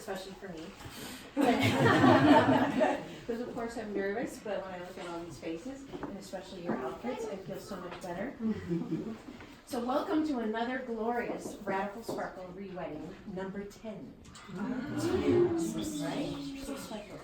especially for me. Because of course I'm nervous, but when I look at all these faces, and especially your outfits, I feel so much better. So welcome to another glorious Radical Sparkle ReWedding, number 10. Right? So special.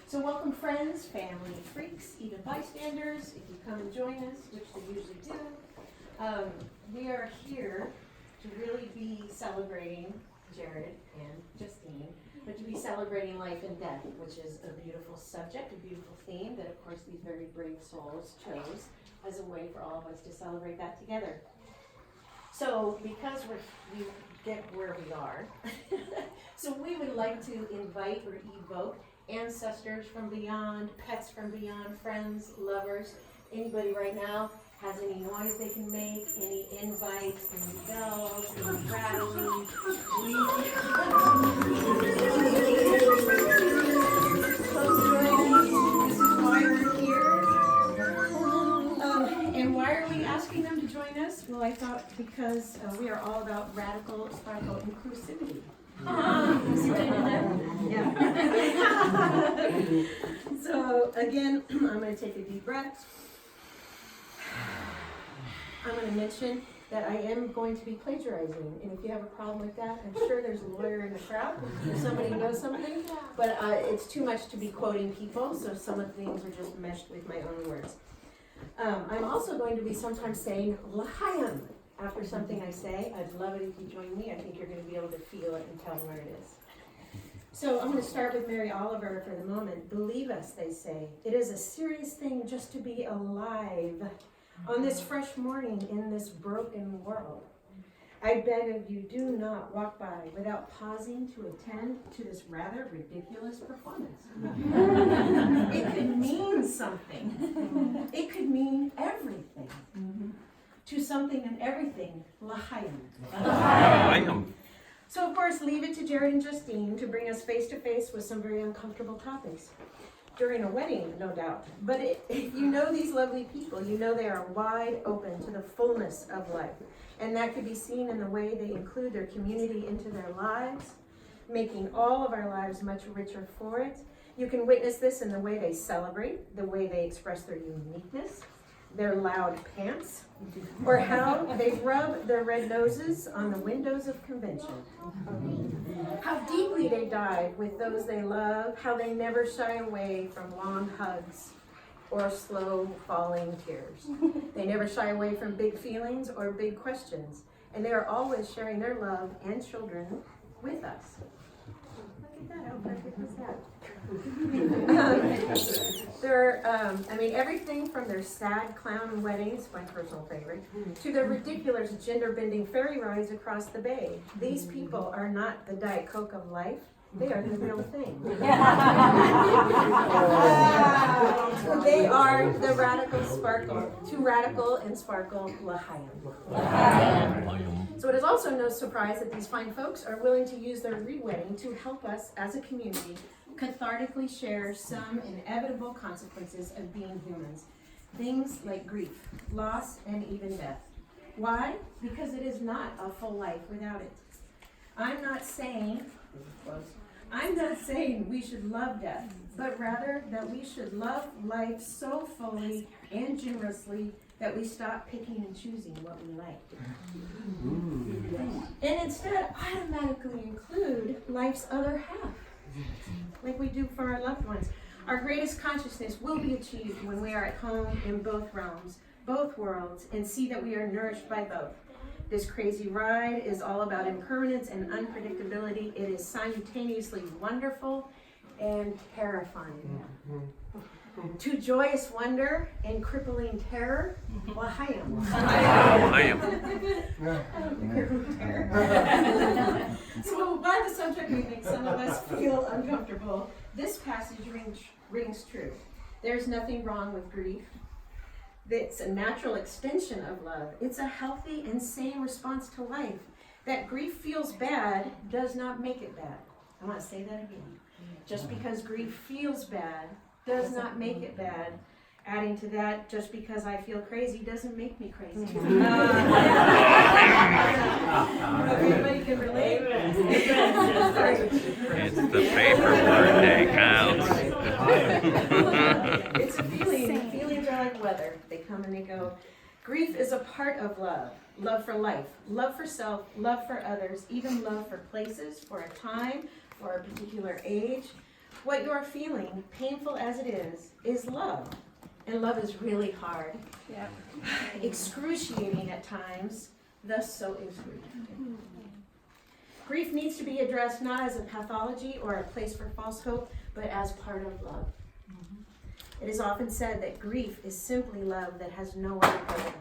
So welcome friends, family, freaks, even bystanders, if you come and join us, which they usually do. We are here to really be celebrating Jared and Justine, but to be celebrating life and death, which is a beautiful subject, a beautiful theme that of course these very brave souls chose as a way for all of us to celebrate that together. So because we get where we are, so we would like to invite or evoke ancestors from beyond, pets from beyond, friends, lovers, anybody right now has any noise they can make, any invites, any bells, any rattling. This is why we're here. And why are we asking them to join us? Well, I thought because we are all about radical sparkle inclusivity. Yeah. So again, I'm going to take a deep breath. I'm going to mention that I am going to be plagiarizing, and if you have a problem with that, I'm sure there's a lawyer in the crowd if somebody knows something, but it's too much to be quoting people, so some of the things are just meshed with my own words. I'm also going to be sometimes saying L'chaim after something I say. I'd love it if you join me. I think you're going to be able to feel it and tell where it is. So I'm going to start with Mary Oliver for the moment. Believe us, they say. It is a serious thing just to be alive on this fresh morning in this broken world. I beg of you, do not walk by without pausing to attend to this rather ridiculous performance. It could mean something. It could mean everything. To something and everything, L'chaim. So of course, leave it to Jared and Justine to bring us face to face with some very uncomfortable topics. During a wedding, no doubt. But if you know these lovely people, you know they are wide open to the fullness of life. And that could be seen in the way they include their community into their lives, making all of our lives much richer for it. You can witness this in the way they celebrate, the way they express their uniqueness, their loud pants, or how they rub their red noses on the windows of convention. How deeply they dive with those they love, how they never shy away from long hugs or slow falling tears. They never shy away from big feelings or big questions, and they are always sharing their love and children with us. Look at that, how perfect was that? Everything from their sad clown weddings, my personal favorite, to their ridiculous gender-bending ferry rides across the bay. These people are not the Diet Coke of life. They are the real thing. They are the radical sparkle. To radical and sparkle, L'chaim. So it is also no surprise that these fine folks are willing to use their ReWedding to help us as a community cathartically share some inevitable consequences of being humans. Things like grief, loss, and even death. Why? Because it is not a full life without it. I'm not saying we should love death, but rather that we should love life so fully and generously that we stop picking and choosing what we like. And instead automatically include life's other half, like we do for our loved ones. Our greatest consciousness will be achieved when we are at home in both realms, both worlds, and see that we are nourished by both. This crazy ride is all about impermanence and unpredictability. It is simultaneously wonderful and terrifying. To joyous wonder and crippling terror, L'chaim. So while the subject may make some of us feel uncomfortable, this passage rings true. There's nothing wrong with grief. It's a natural extension of love. It's a healthy and sane response to life. That grief feels bad does not make it bad. I want to say that again. Just because grief feels bad does not make it bad. Adding to that, just because I feel crazy doesn't make me crazy. Everybody can relate. It's the Grief is a part of love. Love for life, love for self, love for others, even love for places, for a time, for a particular age. What you're feeling, painful as it is love. And love is really hard. Yep. Excruciating at times, thus so excruciating. Grief needs to be addressed not as a pathology or a place for false hope, but as part of love. It is often said that grief is simply love that has no other purpose.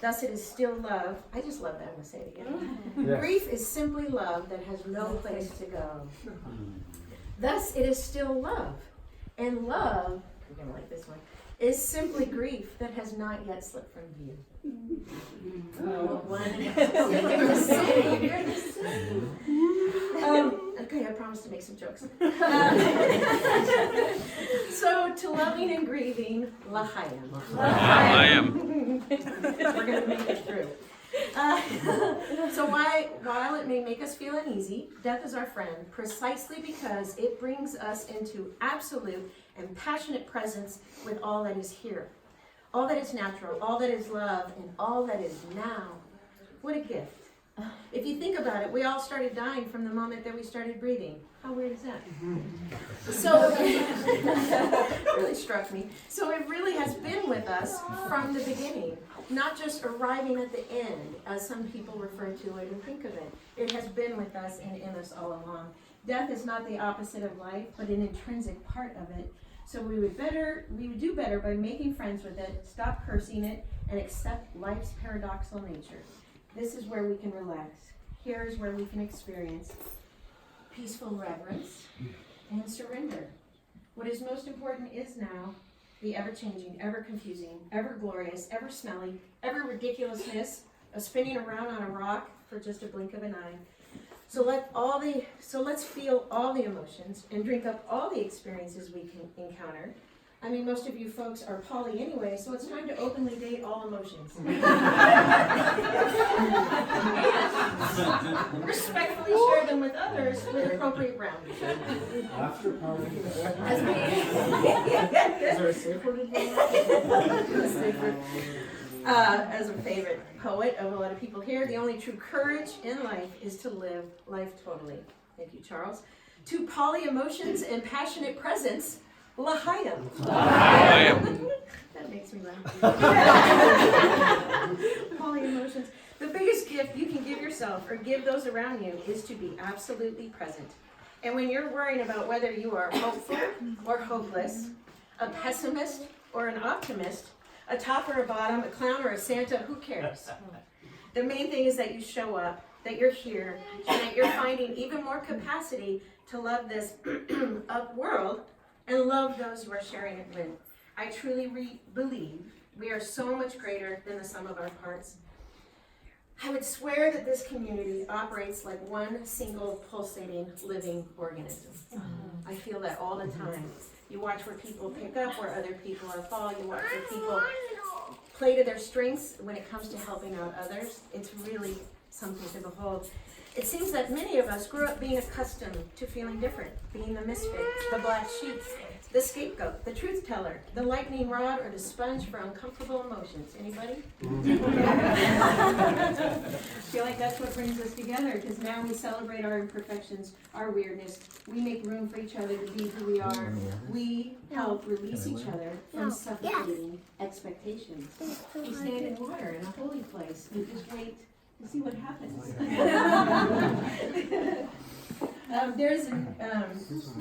Thus it is still love. I just love that. I'm going to say it again. Yes. Grief is simply love that has no place to go. Thus it is still love. And love, you're going to like this one, is simply grief that has not yet slipped from view. You're the same. You're the same. Okay, I promise to make some jokes. So, to loving and grieving, l'chaim. L'chaim. We're going to make it through. So while it may make us feel uneasy, death is our friend, precisely because it brings us into absolute and passionate presence with all that is here. All that is natural, all that is love, and all that is now. What a gift. If you think about it, we all started dying from the moment that we started breathing. How weird is that? So, it really struck me. So it really has been with us from the beginning, not just arriving at the end, as some people refer to it and think of it. It has been with us and in us all along. Death is not the opposite of life, but an intrinsic part of it. So we would do better by making friends with it, stop cursing it, and accept life's paradoxical nature. This is where we can relax. Here is where we can experience peaceful reverence and surrender. What is most important is now the ever-changing, ever-confusing, ever-glorious, ever-smelly, ever-ridiculousness of spinning around on a rock for just a blink of an eye. So let's feel all the emotions and drink up all the experiences we can encounter. I mean, most of you folks are poly anyway, so it's time to openly date all emotions. Respectfully share them with others with appropriate boundaries. After party. As we, Is there a safe word involved? as a favorite poet of a lot of people here, the only true courage in life is to live life totally. Thank you, Charles. To poly emotions and passionate presence, l'chaim. L'chaim. That makes me laugh. Poly emotions. The biggest gift you can give yourself or give those around you is to be absolutely present. And when you're worrying about whether you are hopeful or hopeless, a pessimist or an optimist, a top or a bottom, a clown or a Santa, who cares? The main thing is that you show up, that you're here, and that you're finding even more capacity to love this up world and love those you are sharing it with. I truly believe we are so much greater than the sum of our parts. I would swear that this community operates like one single pulsating living organism. I feel that all the time. You watch where people pick up, where other people are fall. You watch where people play to their strengths when it comes to helping out others. It's really something to behold. It seems that many of us grew up being accustomed to feeling different, being the misfit, the black sheep, the scapegoat, the truth teller, the lightning rod, or the sponge for uncomfortable emotions. Anybody? I feel like that's what brings us together, because now we celebrate our imperfections, our weirdness. We make room for each other to be who we are. We help release each other from suffocating expectations. We stand in water in a holy place and just wait to see what happens.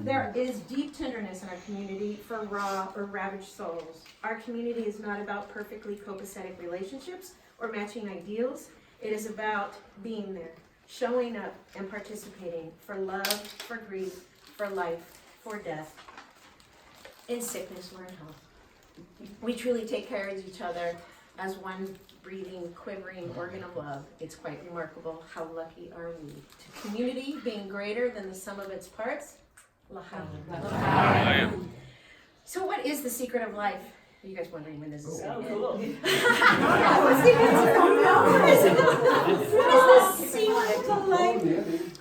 There is deep tenderness in our community for raw or ravaged souls. Our community is not about perfectly copacetic relationships or matching ideals. It is about being there, showing up and participating for love, for grief, for life, for death. In sickness or in health. We truly take care of each other as one breathing, quivering organ of love. It's quite remarkable. How lucky are we? To community being greater than the sum of its parts, l'chaim. L'chaim. So what is the secret of life? Are you guys wondering when this is going to end? Cool. What is the secret to life?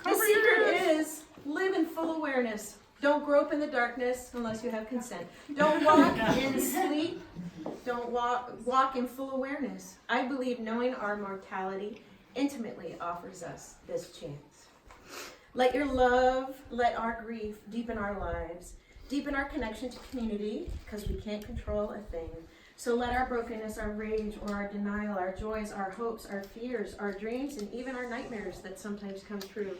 The secret is live in full awareness. Don't grope in the darkness unless you have consent. Don't walk in sleep. Don't walk in full awareness. I believe knowing our mortality intimately offers us this chance. Let your love, let our grief deepen our lives, deepen our connection to community, because we can't control a thing. So let our brokenness, our rage, or our denial, our joys, our hopes, our fears, our dreams, and even our nightmares that sometimes come true,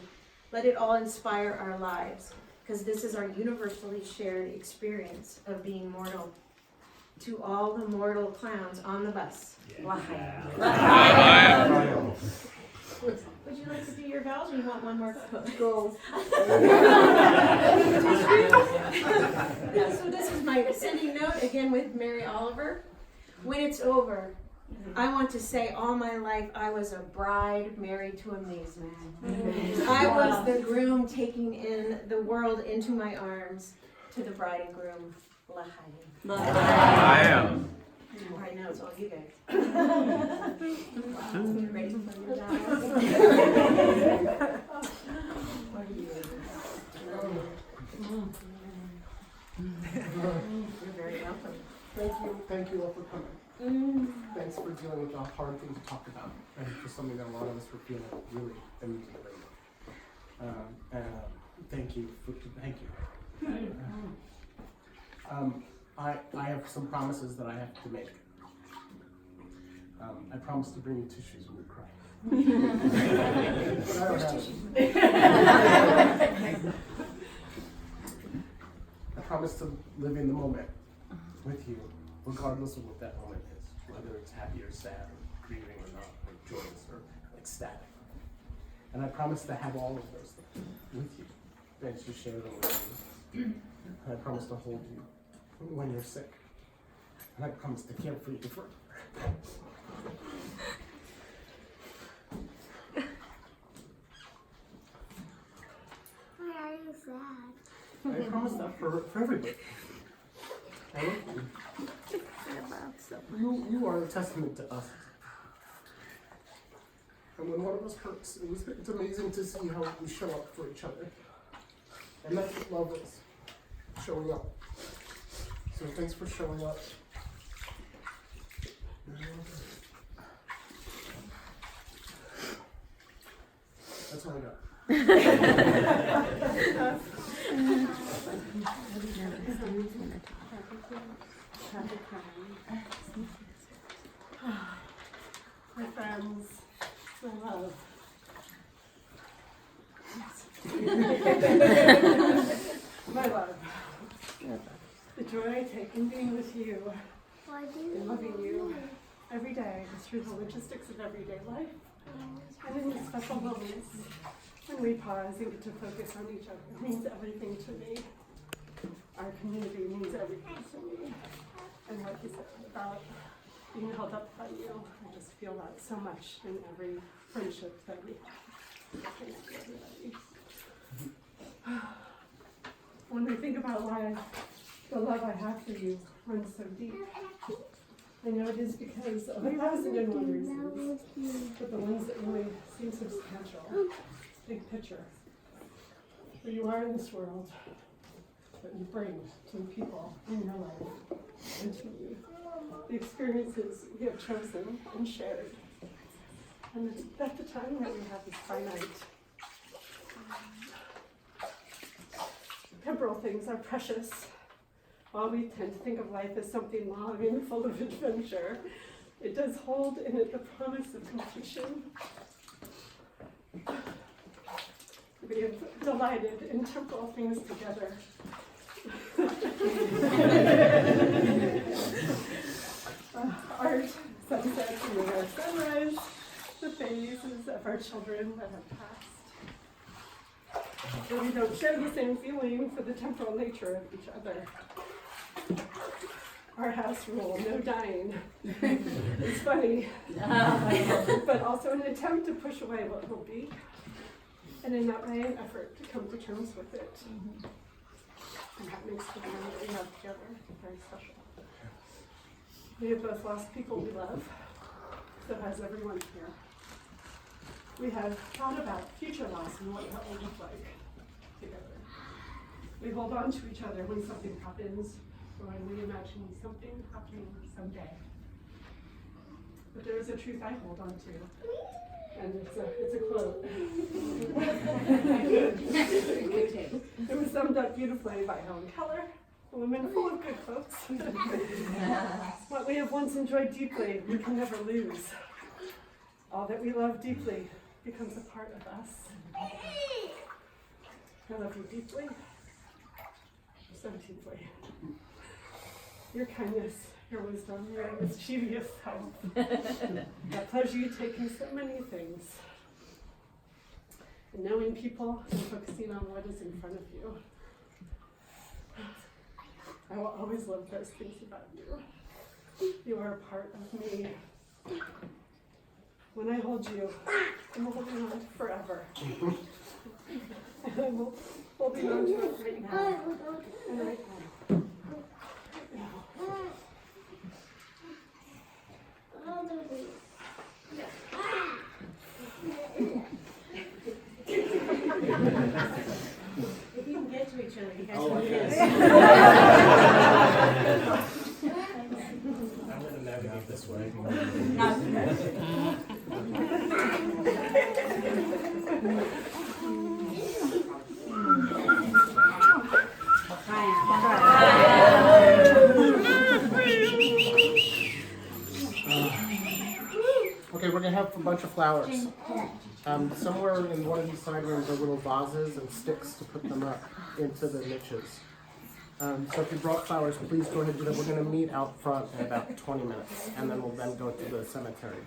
let it all inspire our lives, because this is our universally shared experience of being mortal. To all the mortal clowns on the bus. L'chaim. Would you like to do your vows, or you want one more? Goals. So this is my sending note again with Mary Oliver. When it's over, I want to say all my life I was a bride married to a maze man. I was the groom taking in the world into my arms. To the bride and groom, L'chaim. L'chaim. Right now it's all you guys. Ready for your vows? What are you You're very welcome. Thank you all for coming. Thanks for dealing with the hard thing to talk about, and for something that a lot of us were feeling really immediately. Thank you. I have some promises that I have to make. I promise to bring you tissues when you cry. But I don't have them. I promise to live in the moment with you, regardless of what that moment is, whether it's happy or sad, or grieving or not, or joyous or ecstatic. And I promise to have all of those things with you, and to share them with you. And I promise to hold you when you're sick. And I promise to care for you forever. Why are you sad? I promise that for everybody. I love you. You are a testament to us. And when one of us hurts, it's amazing to see how we show up for each other. And that's what love is, showing up. So thanks for showing up. That's all I got. My friends, my love. My love. The joy I take in being with you Why do and loving you every day is through the logistics of everyday life and in the special moments when we pause and get to focus on each other. It means everything to me. Our community means everything to me. And what you said about being held up by you, I just feel that so much in every friendship that we have. Thanks to everybody. When I think about why the love I have for you runs so deep, I know it is because of 1,001 reasons, but the ones that really seem substantial, big picture, who you are in this world, what you bring to the people in your life and to me, the experiences we have chosen and shared, and at the time that we have is finite. Temporal things are precious. While we tend to think of life as something long and full of adventure, it does hold in it the promise of completion. We have delighted in temporal things together. Art, sunsets, and our sunrise, the phases of our children that have passed. But we don't share the same feeling for the temporal nature of each other. Our house rule, no dying. It's funny, but also an attempt to push away what will be, and in that way an effort to come to terms with it. And that makes the time that we have together very special. We have both lost people we love, so has everyone here. We have thought about future loss and what that will look like together. We hold on to each other when something happens, or when we imagine something happening someday. But there is a truth I hold on to, and it's a quote. It was summed up beautifully by Helen Keller, a woman full of good quotes. What we have once enjoyed deeply, we can never lose. All that we love deeply becomes a part of us. I love you deeply, so deeply. Your kindness, your wisdom, your mischievous help. That pleasure you take in so many things. And knowing people and focusing on what is in front of you. I will always love those things about you. You are a part of me. When I hold you, I'm holding on forever. And I'm holding on to it right now. And right now. If you can get to each other, you guys Oh, can I do guess. this. I'm going to navigate this way. Okay, we're going to have a bunch of flowers. Somewhere in one of these side rooms are little vases and sticks to put them up into the niches. So if you brought flowers, please go ahead and do that. We're going to meet out front in about 20 minutes, and then we'll then go to the cemetery.